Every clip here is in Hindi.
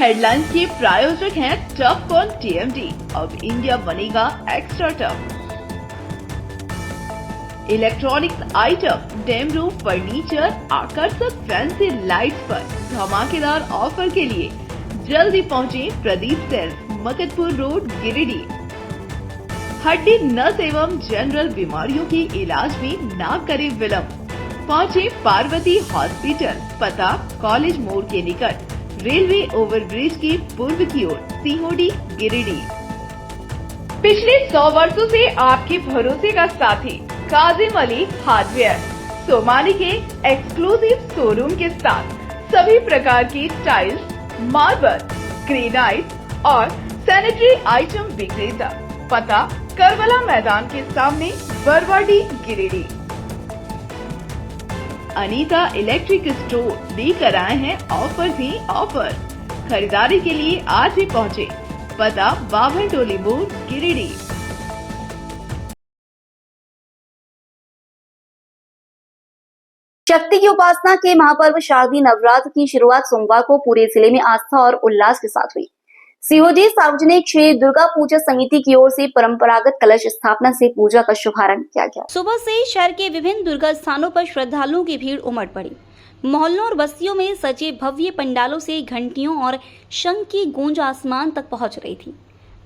हेडलाइंस के प्रायोजक हैं टफकॉन TMT। अब इंडिया बनेगा extra tough. Electronics item, dam roof furniture, आकर्षक फैंसी लाइट्स पर धमाकेदार ऑफर के लिए जल्दी पहुंचे प्रदीप सेल्स, मकतपुर रोड, गिरिडीह। हड्डी, नस एवं जनरल बीमारियों के इलाज में ना करे विलंब। पहुंचे पार्वती हॉस्पिटल, पता कॉलेज मोड़ के निकट, रेलवे ओवरब्रिज के पूर्व की ओर, सीहोडी, गिरिडीह। पिछले 100 वर्षों से आपके भरोसे का साथी काजिम अली हार्डवेयर, सोमानी के एक्सक्लूसिव शोरूम के साथ सभी प्रकार की टाइल्स, मार्बल, ग्रेनाइट और सैनिटरी आइटम विक्रेता। पता करबला मैदान के सामने, बरवाडी, गिरिडीह। अनीता इलेक्ट्रिक स्टोर लेकर आए हैं ऑफर ही ऑफर। खरीदारी के लिए आज ही पहुंचे। पता बाभन टोली मोड़, गिरिडीह। शक्ति की उपासना के महापर्व शारदीय नवरात्र की शुरुआत सोमवार को पूरे जिले में आस्था और उल्लास के साथ हुई। सीहोडी सार्वजनिक क्षेत्र दुर्गा पूजा समिति की ओर से परंपरागत कलश स्थापना से पूजा का शुभारंभ किया गया। सुबह से ही शहर के विभिन्न दुर्गा स्थानों पर श्रद्धालुओं की भीड़ उमड़ पड़ी। मोहल्लों और बस्तियों में सजे भव्य पंडालों से घंटियों और शंख की गूंज आसमान तक पहुंच रही थी।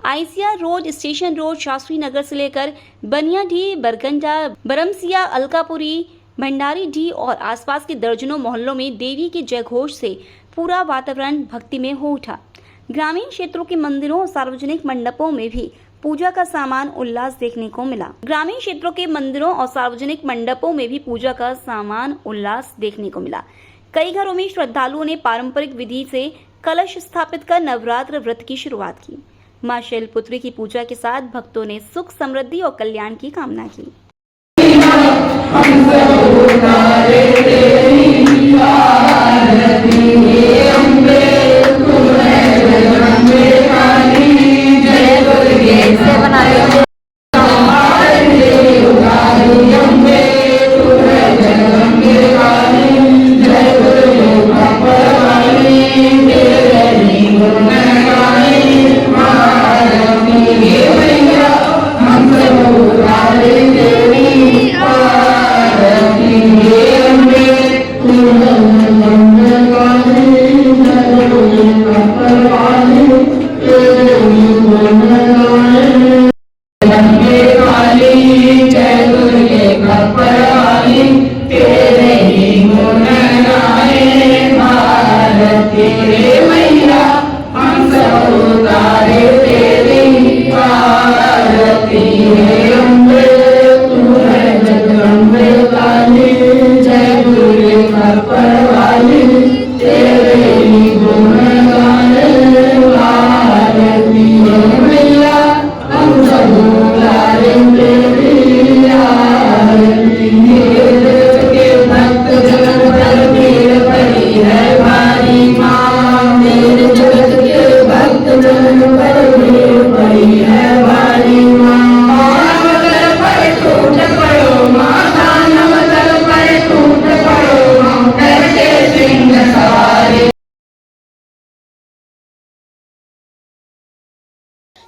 ICR road, station road, Shastri Nagar से लेकर बनियाडीह, बरगंडा, बरमसिया, अलकापुरी, भंडारी डी और आसपास के दर्जनों मोहल्लों में देवी के जयघोष से पूरा वातावरण भक्तिमय हो उठा। ग्रामीण क्षेत्रों के मंदिरों और सार्वजनिक मंडपों में भी पूजा का सामान उल्लास देखने को मिला। ग्रामीण क्षेत्रों के मंदिरों और सार्वजनिक मंडपों में भी पूजा का सामान उल्लास देखने को मिला। कई घरों में श्रद्धालुओं ने पारंपरिक विधि से कलश स्थापित कर नवरात्र व्रत की शुरुआत की। मां शैलपुत्री की पूजा के साथ भक्तों ने सुख, समृद्धि और कल्याण की कामना की।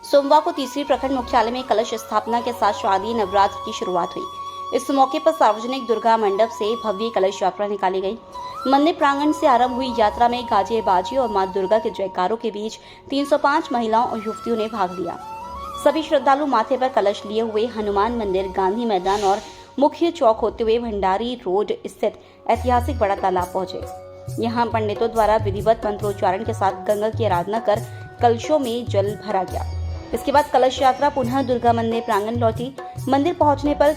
सोमवार को तीसरी प्रखंड मुख्यालय में कलश स्थापना के साथ शारदीय नवरात्र की शुरुआत हुई। इस मौके पर सार्वजनिक दुर्गा मंडप से भव्य कलश यात्रा निकाली गई। मंदिर प्रांगण से आरंभ हुई यात्रा में गाजे बाजे और मां दुर्गा के जयकारों के बीच 305 महिलाओं और युवतियों ने भाग लिया। सभी श्रद्धालु माथे पर कलश लिए हुए हनुमान मंदिर, गांधी मैदान और मुख्य चौक होते हुए भंडारी रोड स्थित ऐतिहासिक बड़ा तालाब पहुंचे। यहाँ पंडितों द्वारा विधिवत मंत्रोच्चारण के साथ गंगा की आराधना कर कलशों में जल भरा गया। इसके बाद कलश यात्रा पुनः दुर्गा मंदिर प्रांगण लौटी। मंदिर पहुंचने पर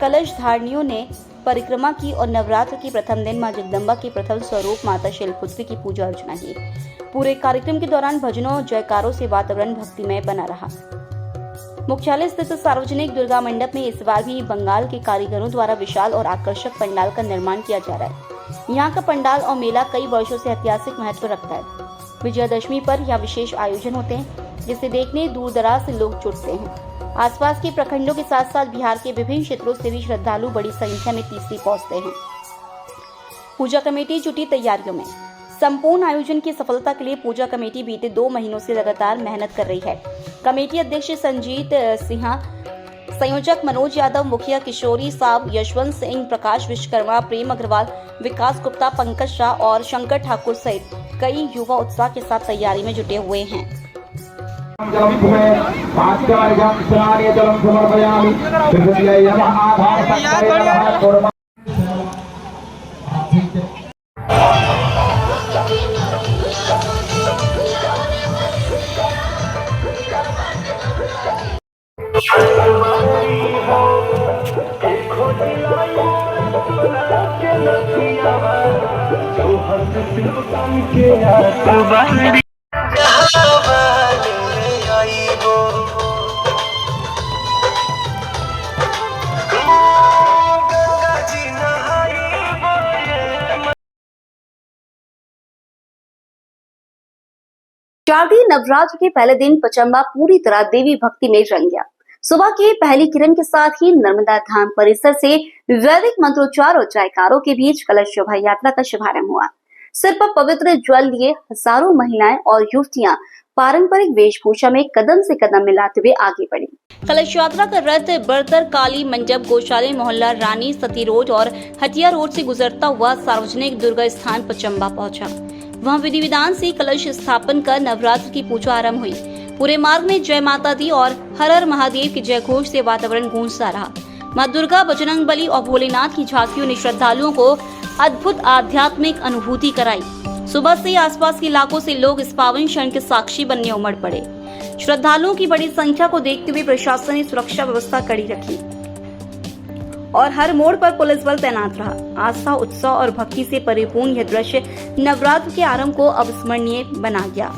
कलश धारणियों ने परिक्रमा की और नवरात्र की प्रथम दिन मां जगदम्बा के प्रथम स्वरूप माता शैलपुत्री की पूजा अर्चना की। पूरे कार्यक्रम के दौरान भजनों और जयकारों से वातावरण भक्तिमय बना रहा। मुख्यालय स्थित सार्वजनिक दुर्गा मंडप में इस बार भी बंगाल के कारीगरों द्वारा विशाल और आकर्षक पंडाल का निर्माण किया जा रहा है। यहाँ का पंडाल और मेला कई वर्षों से ऐतिहासिक महत्व रखता है। विजयादशमी पर यहाँ विशेष आयोजन होते हैं, जिसे देखने दूर दराज से लोग जुटते हैं। आसपास के प्रखंडों के साथ साथ बिहार के विभिन्न क्षेत्रों से भी श्रद्धालु बड़ी संख्या में तीसरी पहुंचते हैं। पूजा कमेटी जुटी तैयारियों में। संपूर्ण आयोजन की सफलता के लिए पूजा कमेटी बीते 2 महीनों से लगातार मेहनत कर रही है। कमेटी अध्यक्ष संजीत सिन्हा, संयोजक मनोज यादव, मुखिया किशोरी साहब, यशवंत सिंह, प्रकाश विश्वकर्मा, प्रेम अग्रवाल, विकास गुप्ता, पंकज शाह और शंकर ठाकुर सहित कई युवा उत्साह के साथ तैयारी में जुटे हुए हैं। शारदीय नवरात्र के पहले दिन पचम्बा पूरी तरह देवी भक्ति में रंग गया। सुबह की पहली किरण के साथ ही नर्मदा धाम परिसर से वैदिक मंत्रोच्चार और जयकारों के बीच कलश शोभा यात्रा का शुभारंभ हुआ। सिर पर पवित्र जल लिए हजारों महिलाएं और युवतियां पारंपरिक वेशभूषा में कदम से कदम मिलाते हुए आगे बढ़ी। कलश यात्रा का रथ बड़तर काली मंडप, गौशाले मोहल्ला, रानी सती रोड और हटिया रोड से गुजरता हुआ सार्वजनिक दुर्गा स्थान पचम्बा पहुंचा। वहां विधि विधान से कलश स्थापन कर नवरात्र की पूजा आरंभ हुई। पूरे मार्ग में जय माता दी और हर हर महादेव के जय घोष से वातावरण गूंजता रहा। मां दुर्गा, बजरंग बली और भोलेनाथ की झांकियों ने श्रद्धालुओं को अद्भुत आध्यात्मिक अनुभूति कराई। सुबह से आसपास के इलाकों से लोग इस पावन क्षण के साक्षी बनने उमड़ पड़े। श्रद्धालुओं की बड़ी संख्या को देखते हुए प्रशासन ने सुरक्षा व्यवस्था कड़ी रखी और हर मोड़ पर पुलिस बल तैनात रहा। आस्था, उत्साह और भक्ति से परिपूर्ण यह दृश्य नवरात्र के आरंभ को अविस्मरणीय बना गया।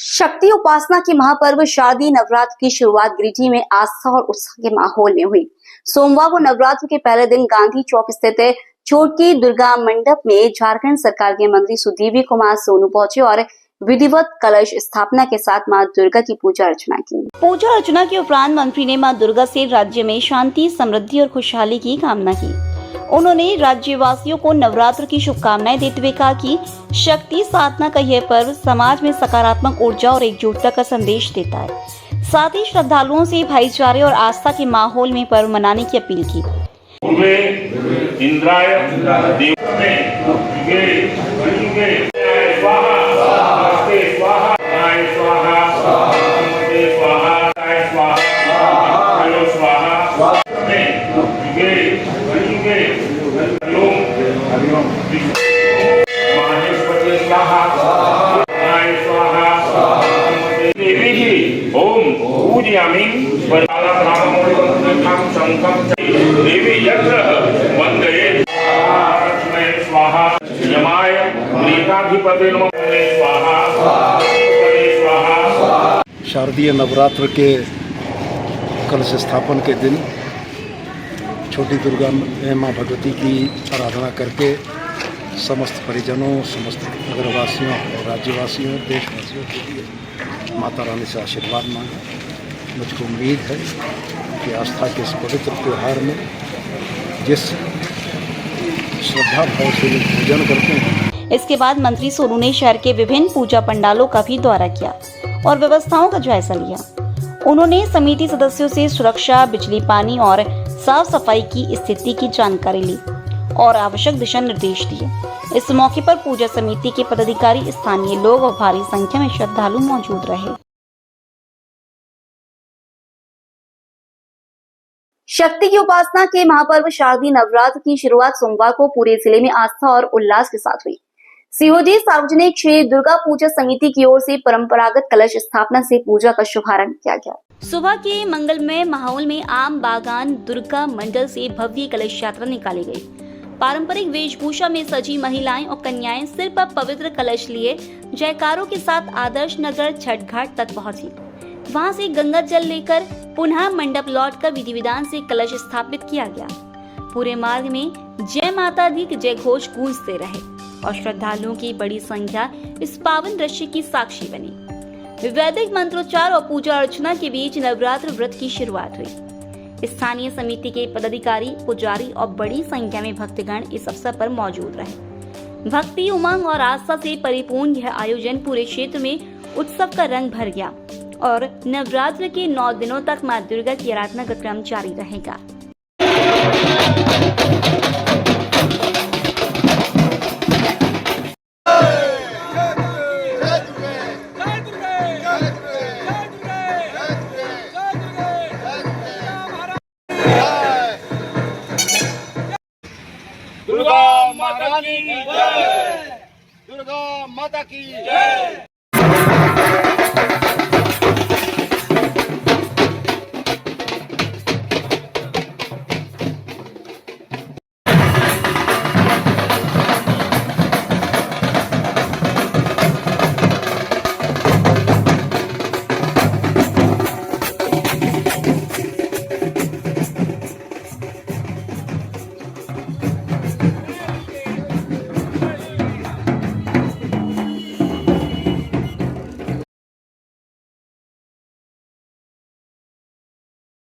शक्ति उपासना के महापर्व शारदीय नवरात्र की शुरुआत गिरिडीह में आस्था और उत्साह के माहौल में हुई। सोमवार को नवरात्र के पहले दिन गांधी चौक स्थित छोटकी दुर्गा मंडप में झारखंड सरकार के मंत्री सुदीव्य कुमार सोनू पहुंचे और विधिवत कलश स्थापना के साथ मां दुर्गा की पूजा अर्चना की। पूजा अर्चना के उपरांत मंत्री ने मां दुर्गा से राज्य में शांति, समृद्धि और खुशहाली की कामना की। उन्होंने राज्यवासियों को नवरात्र की शुभकामनाएं देते हुए कहा कि शक्ति साधना का यह पर्व समाज में सकारात्मक ऊर्जा और एकजुटता का संदेश देता है। साथ ही श्रद्धालुओं से भाईचारे और आस्था के माहौल में पर्व मनाने की अपील की। शारदीय नवरात्र के कलश स्थापन के दिन छोटी दुर्गा माँ भगवती की आराधना करके समस्त परिजनों, समस्त नगरवासियों और राज्यवासियों, देशवासियों के लिए माता रानी से आशीर्वाद मांगा। मुझको उम्मीद है कि आस्था के इस पवित्र त्यौहार में जिस श्रद्धा भाव से लोग पूजन करते हैं। इसके बाद मंत्री सोनू ने शहर के विभिन्न पूजा पंडालों का भी दौरा किया और व्यवस्थाओं का जायजा लिया। उन्होंने समिति सदस्यों से सुरक्षा, बिजली, पानी और साफ सफाई की स्थिति की जानकारी ली और आवश्यक दिशा निर्देश दिए। इस मौके पर पूजा समिति के पदाधिकारी, स्थानीय लोग और भारी संख्या में श्रद्धालु मौजूद रहे। शक्ति की उपासना के महापर्व शारदीय नवरात्र की शुरुआत सोमवार को पूरे जिले में आस्था और उल्लास के साथ हुई। सीहोजी सार्वजनिक श्री दुर्गा पूजा समिति की ओर से परंपरागत कलश स्थापना से पूजा का शुभारंभ किया गया। सुबह के मंगलमय माहौल में आम बागान दुर्गा मंडल से भव्य कलश यात्रा निकाली गई। पारंपरिक वेशभूषा में सजी महिलाएं और कन्याएं सिर पर पवित्र कलश लिए जयकारों के साथ आदर्श नगर छठ घाट तक पहुंची। वहां से गंगा जल लेकर पुनः मंडप लौटकर विधि विधान से कलश स्थापित किया गया। पूरे मार्ग में जय माता दी के जय घोष गूंजते रहे और श्रद्धालुओं की बड़ी संख्या इस पावन दृश्य की साक्षी बनी। वैदिक मंत्रोच्चार और पूजा अर्चना के बीच नवरात्र व्रत की शुरुआत हुई। स्थानीय समिति के पदाधिकारी, पुजारी और बड़ी संख्या में भक्तगण इस अवसर पर मौजूद रहे। भक्ति, उमंग और आस्था से परिपूर्ण यह आयोजन पूरे क्षेत्र में उत्सव का रंग भर गया और नवरात्र के 9 दिनों तक मां दुर्गा की आराधना का क्रम जारी रहेगा। दुर्गा माता की जय, दुर्गा माता की जय।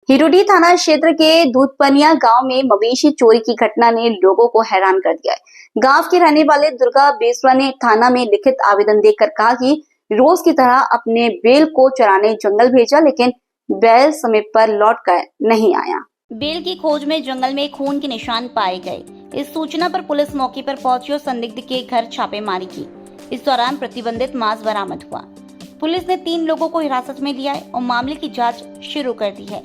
हिरोडी थाना क्षेत्र के दूधपनिया गांव में मवेशी चोरी की घटना ने लोगों को हैरान कर दिया है। गांव के रहने वाले दुर्गा बेसरा ने थाना में लिखित आवेदन देकर कहा कि रोज की तरह अपने बैल को चराने जंगल भेजा, लेकिन बैल समय पर लौटकर नहीं आया। बैल की खोज में जंगल में खून के निशान पाए गए। इस सूचना पर पुलिस मौके पर पहुंची और संदिग्ध के घर छापेमारी की। इस दौरान प्रतिबंधित मांस बरामद हुआ। पुलिस ने 3 लोगों को हिरासत में लिया है और मामले की जांच शुरू कर दी है।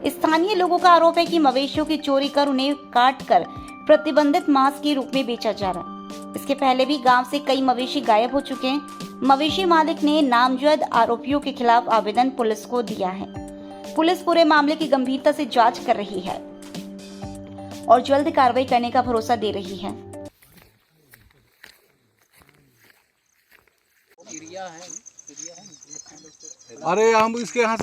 स्थानीय लोगों का आरोप है कि मवेशियों की चोरी कर उन्हें काटकर प्रतिबंधित मांस के रूप में बेचा जा रहा है। इसके पहले भी गांव से कई मवेशी गायब हो चुके हैं। मवेशी मालिक ने नामजद आरोपियों के खिलाफ आवेदन पुलिस को दिया है। पुलिस पूरे मामले की गंभीरता से जांच कर रही है और जल्द कार्रवाई करने का भरोसा दे रही है। अरे हम इसके यहाँ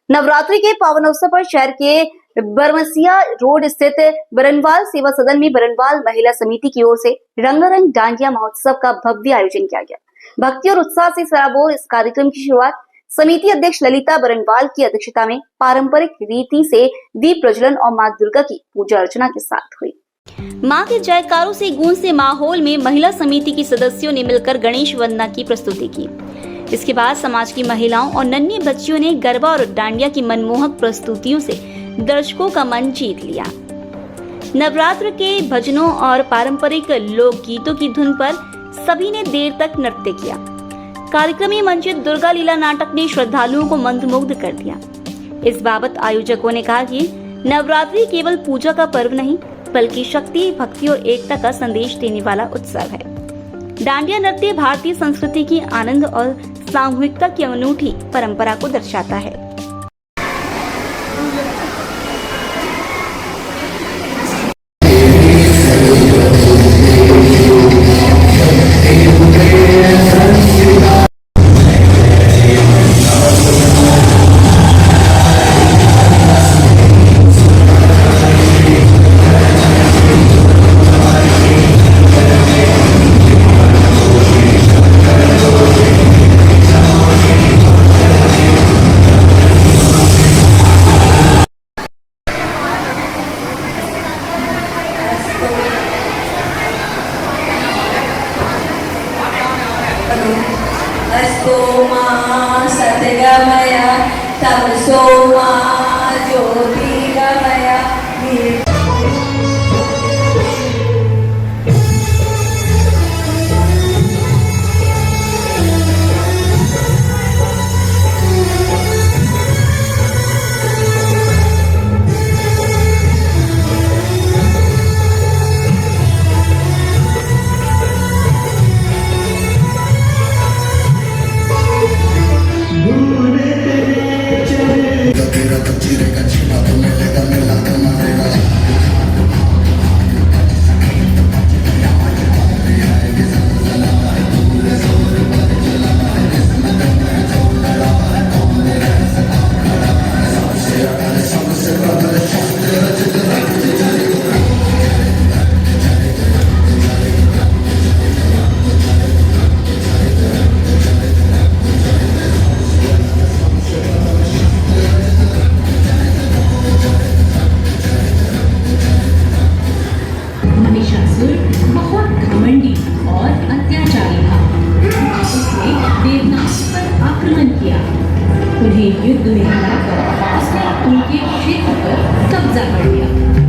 नवरात्रि के पावन अवसर पर शहर के बरमसिया रोड स्थित बरनवाल सेवा सदन में बरनवाल महिला समिति की ओर से रंगारंग डांडिया महोत्सव का भव्य आयोजन किया गया। भक्ति और उत्साह से सराबोर इस कार्यक्रम की शुरुआत समिति अध्यक्ष ललिता बरनवाल की अध्यक्षता में पारंपरिक रीति से दीप प्रज्वलन और मां दुर्गा की पूजा अर्चना के साथ हुई। मां के जयकारों से गूंजते माहौल में महिला समिति की सदस्यों ने मिलकर गणेश वंदना की प्रस्तुति की। इसके बाद समाज की महिलाओं और नन्ही बच्चियों ने गरबा और डांडिया की मनमोहक प्रस्तुतियों से दर्शकों का मन जीत लिया। नवरात्र के भजनों और पारंपरिक लोकगीतों की धुन पर सभी ने देर तक नृत्य किया। कार्यक्रम में मंचित दुर्गा लीला नाटक ने श्रद्धालुओं को मंत्रमुग्ध कर दिया। इस बाबत आयोजकों ने कहा कि नवरात्रि केवल पूजा का पर्व नहीं बल्कि शक्ति, भक्ति और एकता का संदेश देने वाला उत्सव है। डांडिया नृत्य भारतीय संस्कृति की आनंद और सामूहिकता की अनूठी परंपरा को दर्शाता है। अस्तो मा सद्गमय तमसो मा ज्योतिर्गमय महिषासुर बहुत घमंडी और अत्याचारी था। उसने देवदास पर आक्रमण किया। उन्हें युद्ध में हराकर उसने उनके क्षेत्र पर कब्जा कर लिया।